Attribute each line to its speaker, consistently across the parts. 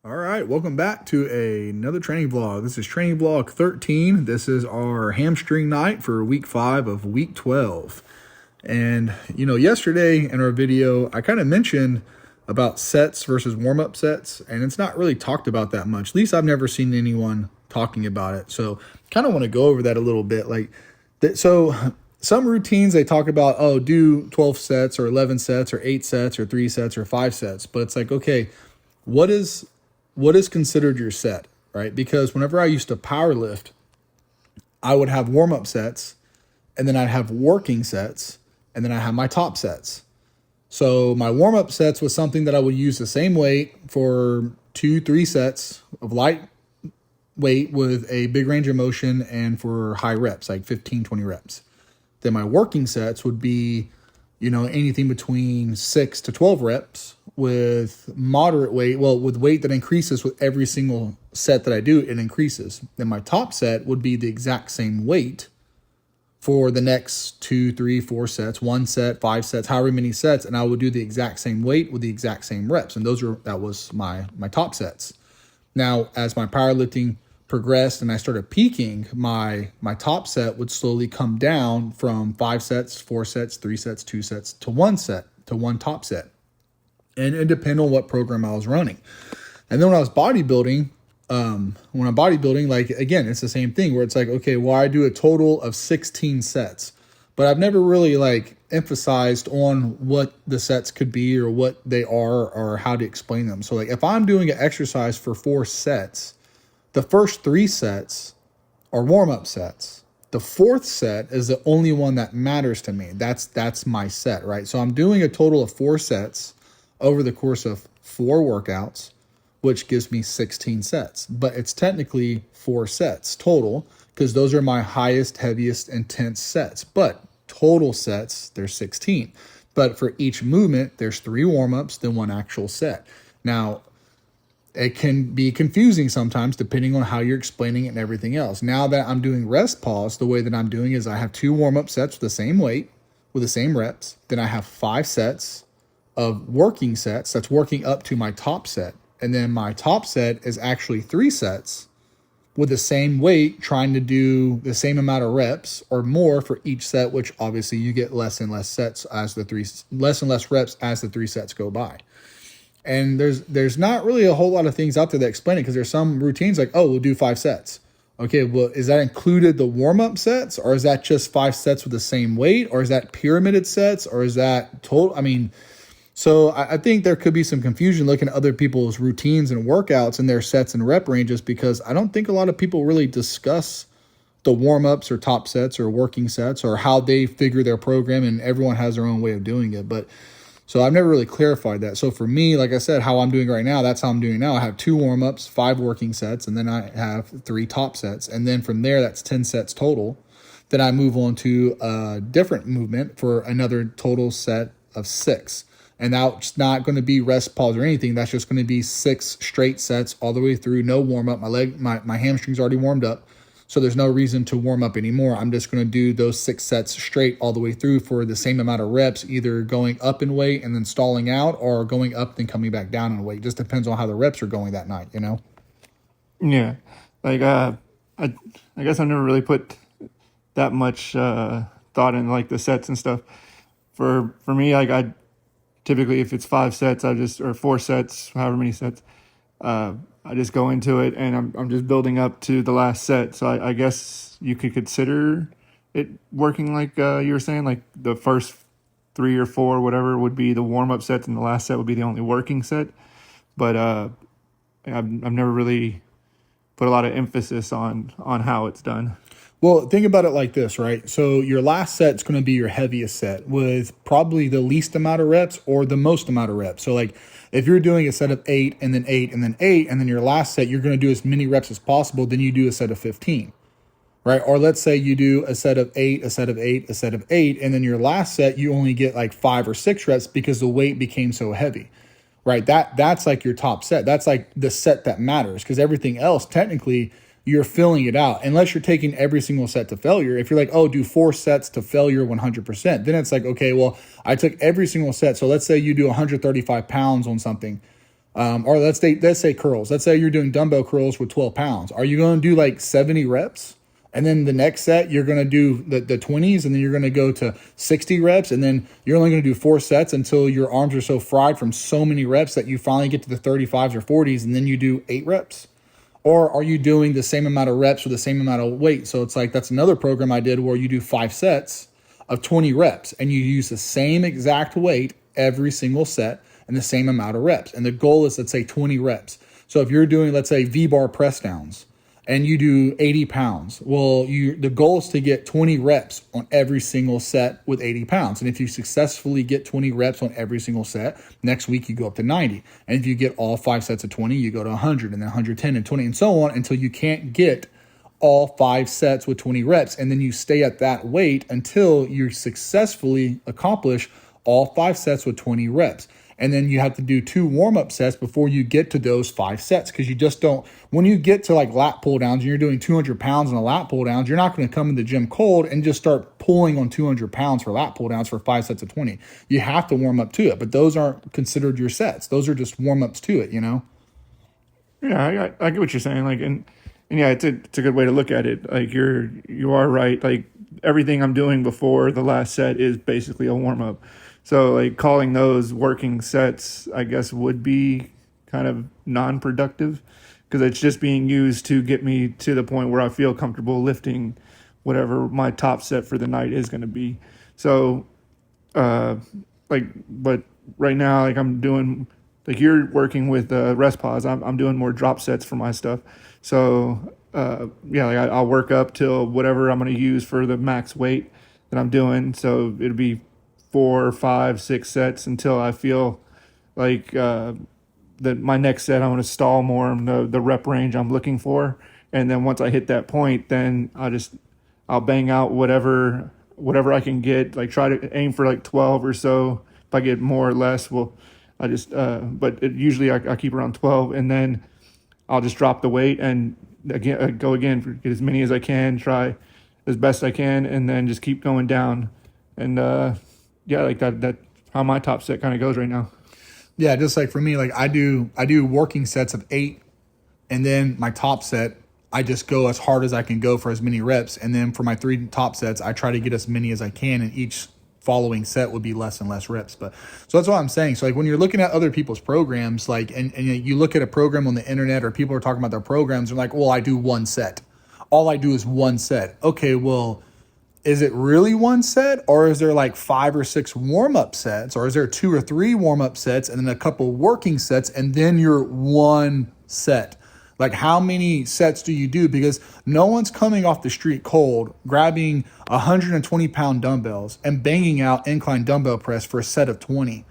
Speaker 1: All right, welcome back to another training vlog. This is training vlog 13. This is our hamstring night for week 5 of week 12. And, yesterday in our video, I kind of mentioned about sets versus warm-up sets, and it's not really talked about that much. At least I've never seen anyone talking about it. So kind of want to go over that a little bit. So some routines they talk about, do 12 sets or 11 sets or 8 sets or 3 sets or 5 sets. But it's like, okay, what is considered your set, right? Because whenever I used to power lift, I would have warm-up sets, and then I'd have working sets, and then I have my top sets. So my warm-up sets was something that I would use the same weight for 2-3 sets of light weight with a big range of motion and for high reps, like 15-20 reps. Then my working sets would be, anything between 6 to 12 reps with moderate weight, with weight that increases with every single set that I do, it increases. Then my top set would be the exact same weight for the next 2, 3, 4 sets, 1 set, 5 sets, however many sets, and I would do the exact same weight with the exact same reps. And that was my top sets. Now, as my powerlifting progressed and I started peaking, my top set would slowly come down from 5 sets, 4 sets, 3 sets, 2 sets to 1 set, to 1 top set. And it depended on what program I was running. And then when I'm bodybuilding, like, again, it's the same thing where it's like, okay, well, I do a total of 16 sets, but I've never really emphasized on what the sets could be or what they are or how to explain them. So if I'm doing an exercise for 4 sets, the first 3 sets are warm-up sets. The 4th set is the only one that matters to me. That's my set, right? So I'm doing a total of 4 sets over the course of 4 workouts, which gives me 16 sets. But it's technically 4 sets total because those are my highest, heaviest, intense sets. But total sets, there's 16. But for each movement, there's 3 warm-ups, then 1 actual set. Now, it can be confusing sometimes depending on how you're explaining it and everything else. Now that I'm doing rest pause, the way that I'm doing is I have 2 warm-up sets with the same weight, with the same reps. Then I have 5 sets of working sets. That's working up to my top set. And then my top set is actually 3 sets with the same weight, trying to do the same amount of reps or more for each set, which obviously you get less and less reps as the 3 sets go by. And there's not really a whole lot of things out there that explain it, because there's some routines like, we'll do 5 sets. Okay, well, is that included the warm-up sets, or is that just 5 sets with the same weight, or is that pyramided sets, or is that total? So I think there could be some confusion looking at other people's routines and workouts and their sets and rep ranges, because I don't think a lot of people really discuss the warm-ups or top sets or working sets or how they figure their program, and everyone has their own way of doing it. But so I've never really clarified that. So for me, like I said, how I'm doing right now, that's how I'm doing now. I have 2 warm-ups, 5 working sets, and then I have 3 top sets. And then from there, that's 10 sets total. Then I move on to a different movement for another total set of 6. And that's not going to be rest pause or anything. That's just going to be 6 straight sets all the way through. No warm up. My hamstring's already warmed up, so there's no reason to warm up anymore. I'm just going to do those 6 sets straight all the way through for the same amount of reps, either going up in weight and then stalling out, or going up and coming back down in weight. Just depends on how the reps are going that night,
Speaker 2: Yeah, I guess I've never really put that much thought in the sets and stuff. For me, I typically, if it's 5 sets, or 4 sets, however many sets, I just go into it, and I'm just building up to the last set. So I guess you could consider it working like you were saying, like the first 3 or 4, whatever, would be the warm-up sets, and the last set would be the only working set. But I've never really put a lot of emphasis on how it's done.
Speaker 1: Well, think about it like this, right? So your last set's going to be your heaviest set with probably the least amount of reps or the most amount of reps. So if you're doing a set of 8 and then 8 and then 8, and then your last set, you're going to do as many reps as possible, then you do a set of 15, right? Or let's say you do a set of 8, a set of 8, a set of 8, and then your last set, you only get 5 or 6 reps because the weight became so heavy, right? That's like your top set. That's like the set that matters, because everything else, technically, you're filling it out, unless you're taking every single set to failure. If you're like, do 4 sets to failure 100%, then it's like, okay, well, I took every single set. So let's say you do 135 pounds on something. Or let's say curls. Let's say you're doing dumbbell curls with 12 pounds. Are you going to do like 70 reps? And then the next set, you're going to do the 20s, and then you're going to go to 60 reps. And then you're only going to do 4 sets until your arms are so fried from so many reps that you finally get to the 35s or 40s, and then you do 8 reps. Or are you doing the same amount of reps with the same amount of weight? So it's like, that's another program I did where you do 5 sets of 20 reps and you use the same exact weight every single set and the same amount of reps. And the goal is, let's say, 20 reps. So if you're doing, let's say, V-bar press downs and you do 80 pounds, well, the goal is to get 20 reps on every single set with 80 pounds. And if you successfully get 20 reps on every single set, next week you go up to 90. And if you get all 5 sets of 20, you go to 100 and then 110 and 20 and so on until you can't get all 5 sets with 20 reps. And then you stay at that weight until you successfully accomplish all 5 sets with 20 reps. And then you have to do 2 warm-up sets before you get to those 5 sets, because you just don't, when you get to like lat pull downs and you're doing 200 pounds in a lat pull downs, you're not going to come in the gym cold and just start pulling on 200 pounds for lat pull downs for 5 sets of 20. You have to warm up to it, but those aren't considered your sets. Those are just warm-ups to it, you know?
Speaker 2: Yeah, I get what you're saying. Like, and yeah, it's a good way to look at it. Like, you are right. Like, everything I'm doing before the last set is basically a warm up. So like calling those working sets, I guess, would be kind of non-productive, because it's just being used to get me to the point where I feel comfortable lifting whatever my top set for the night is going to be. So, but right now, like I'm doing, like you're working with rest pause. I'm doing more drop sets for my stuff. So, yeah, like I'll work up till whatever I'm going to use for the max weight that I'm doing. So it'll be 4, 5, 6 sets until I feel like that my next set I'm going to stall more in the rep range I'm looking for. And then once I hit that point, then I'll bang out whatever I can get. Like try to aim for like 12 or so. If I get more or less, usually I keep around 12, and then I'll just drop the weight and go again, get as many as I can, try as best I can, and then just keep going down. And yeah, like that's how my top set kind of goes right now.
Speaker 1: Yeah, just like for me, like I do working sets of 8, and then my top set, I just go as hard as I can go for as many reps. And then for my 3 top sets, I try to get as many as I can, and each following set would be less and less reps. But so that's what I'm saying. So like when you're looking at other people's programs, like, and you look at a program on the internet, or people are talking about their programs, they're like, well, I do 1 set. All I do is 1 set. Okay, well, is it really 1 set, or is there like 5 or 6 warm-up sets, or is there 2 or 3 warm-up sets and then a couple working sets and then your 1 set? Like, how many sets do you do? Because no one's coming off the street cold, grabbing 120-pound dumbbells and banging out incline dumbbell press for a set of 20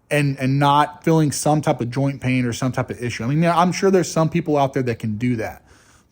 Speaker 1: and not feeling some type of joint pain or some type of issue. I mean, I'm sure there's some people out there that can do that.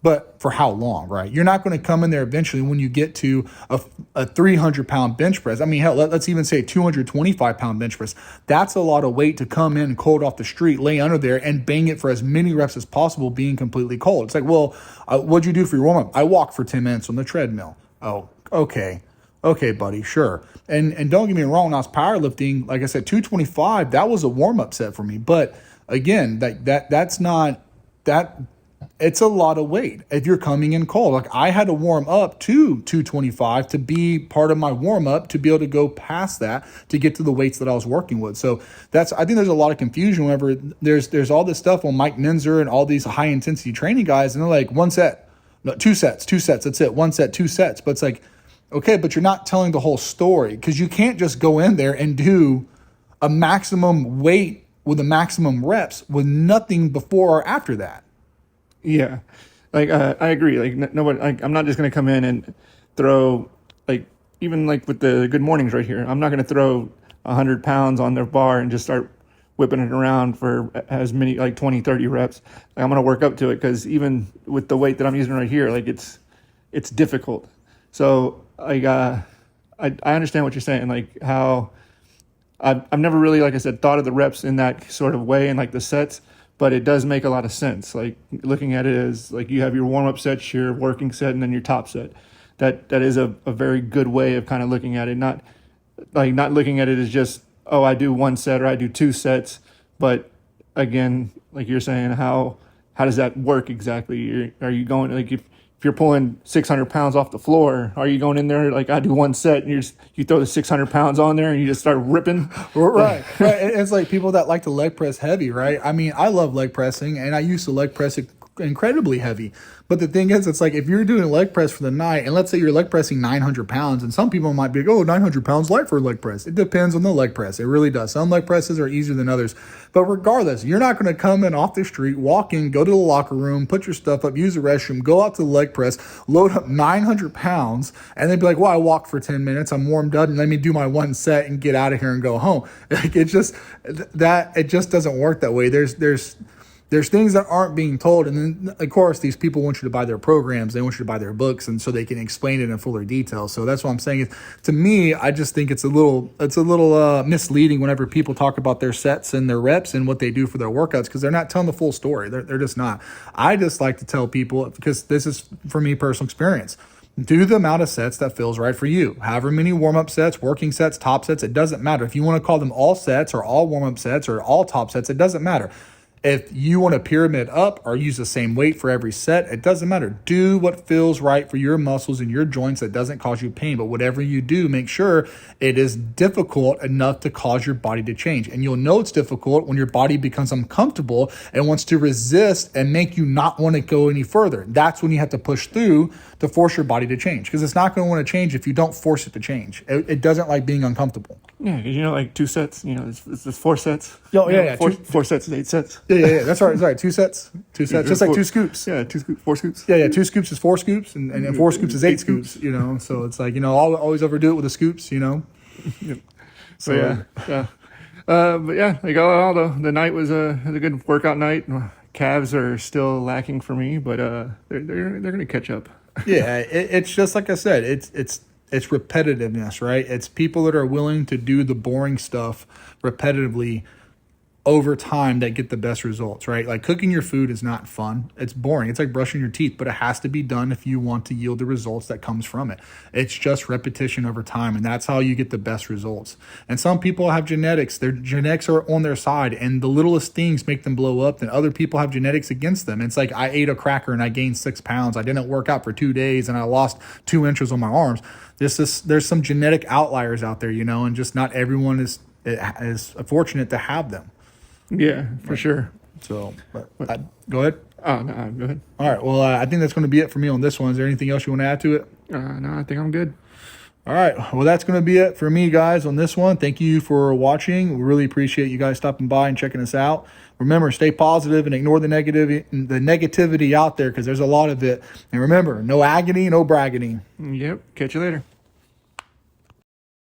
Speaker 1: But for how long, right? You're not going to come in there eventually when you get to a 300-pound bench press. I mean, hell, let's even say a 225-pound bench press. That's a lot of weight to come in cold off the street, lay under there, and bang it for as many reps as possible being completely cold. It's like, well, what'd you do for your warm-up? I walked for 10 minutes on the treadmill. Oh, okay. Okay, buddy, sure. And don't get me wrong, when I was powerlifting, like I said, 225, that was a warm-up set for me. But again, that's not that. It's a lot of weight if you're coming in cold. Like I had to warm up to 225 to be part of my warm up to be able to go past that to get to the weights that I was working with. So I think there's a lot of confusion whenever there's all this stuff on Mike Minzer and all these high intensity training guys, and they're like 1 set, no, 2 sets, that's it. 1 set, 2 sets. But it's like, okay, but you're not telling the whole story, because you can't just go in there and do a maximum weight with a maximum reps with nothing before or after that.
Speaker 2: Yeah, like I agree. Like nobody, I'm not just gonna come in and throw, like, even like with the good mornings right here. I'm not gonna throw 100 pounds on their bar and just start whipping it around for as many, like 20, 30 reps. Like, I'm gonna work up to it, because even with the weight that I'm using right here, like it's difficult. So like I understand what you're saying. Like how I've never really, like I said, thought of the reps in that sort of way and like the sets. But it does make a lot of sense. Like looking at it as like you have your warm-up sets, your working set, and then your top set. That is a very good way of kind of looking at it. Not looking at it as just, oh, I do 1 set or I do 2 sets, but again, like you're saying, how does that work exactly? Are you going, like, if you're pulling 600 pounds off the floor, are you going in there like I do one set and you throw the 600 pounds on there and you just start ripping?
Speaker 1: Right. It's like people that like to leg press heavy, right? I mean, I love leg pressing, and I used to leg press incredibly heavy. But the thing is, it's like if you're doing leg press for the night, and let's say you're leg pressing 900 pounds, and some people might be like, oh, 900 pounds light for a leg press. It depends on the leg press. It really does. Some leg presses are easier than others. But regardless, you're not going to come in off the street, walk in, go to the locker room, put your stuff up, use the restroom, go out to the leg press, load up 900 pounds, and then be like, well, I walked for 10 minutes. I'm warmed up, and let me do my one set and get out of here and go home. Like, it just doesn't work that way. There's things that aren't being told. And then, of course, these people want you to buy their programs. They want you to buy their books, and so they can explain it in fuller detail. So that's what I'm saying. To me, I just think it's a little misleading whenever people talk about their sets and their reps and what they do for their workouts, because they're not telling the full story. They're just not. I just like to tell people, because this is, for me, personal experience. Do the amount of sets that feels right for you. However many warm-up sets, working sets, top sets, it doesn't matter. If you want to call them all sets or all warm-up sets or all top sets, it doesn't matter. If you want to pyramid up or use the same weight for every set, it doesn't matter. Do what feels right for your muscles and your joints that doesn't cause you pain. But whatever you do, make sure it is difficult enough to cause your body to change. And you'll know it's difficult when your body becomes uncomfortable and wants to resist and make you not want to go any further. That's when you have to push through to force your body to change, because it's not going to want to change if you don't force it to change. It doesn't like being uncomfortable.
Speaker 2: Yeah, because like 2 sets, it's 4 sets.
Speaker 1: Oh, yeah.
Speaker 2: Four sets is 8 sets.
Speaker 1: Yeah. That's right. 2 sets. 2 sets, just like 2 scoops.
Speaker 2: Yeah, 2 scoops, 4 scoops.
Speaker 1: Yeah. 2 scoops is 4 scoops, and 4 scoops is 8 scoops. So it's like, always overdo it with the scoops.
Speaker 2: Yep.
Speaker 1: So
Speaker 2: yeah. But yeah, like all the night was a good workout night. Calves are still lacking for me, but they're gonna catch up.
Speaker 1: Yeah, it's just like I said. It's repetitiveness, right? It's people that are willing to do the boring stuff repetitively over time that get the best results, right? Like, cooking your food is not fun. It's boring. It's like brushing your teeth, but it has to be done if you want to yield the results that comes from it. It's just repetition over time, and that's how you get the best results. And some people have genetics. Their genetics are on their side, and the littlest things make them blow up. Then other people have genetics against them. It's like, I ate a cracker and I gained 6 pounds. I didn't work out for 2 days and I lost 2 inches on my arms. There's some genetic outliers out there, and just not everyone is fortunate to have them.
Speaker 2: Yeah, for sure.
Speaker 1: So, go ahead.
Speaker 2: Oh, no, go ahead.
Speaker 1: All right. Well, I think that's going to be it for me on this one. Is there anything else you want to add to it?
Speaker 2: No, I think I'm good.
Speaker 1: All right. Well, that's going to be it for me, guys, on this one. Thank you for watching. We really appreciate you guys stopping by and checking us out. Remember, stay positive and ignore the negativity out there, because there's a lot of it. And remember, no agony, no bragging.
Speaker 2: Yep. Catch you later.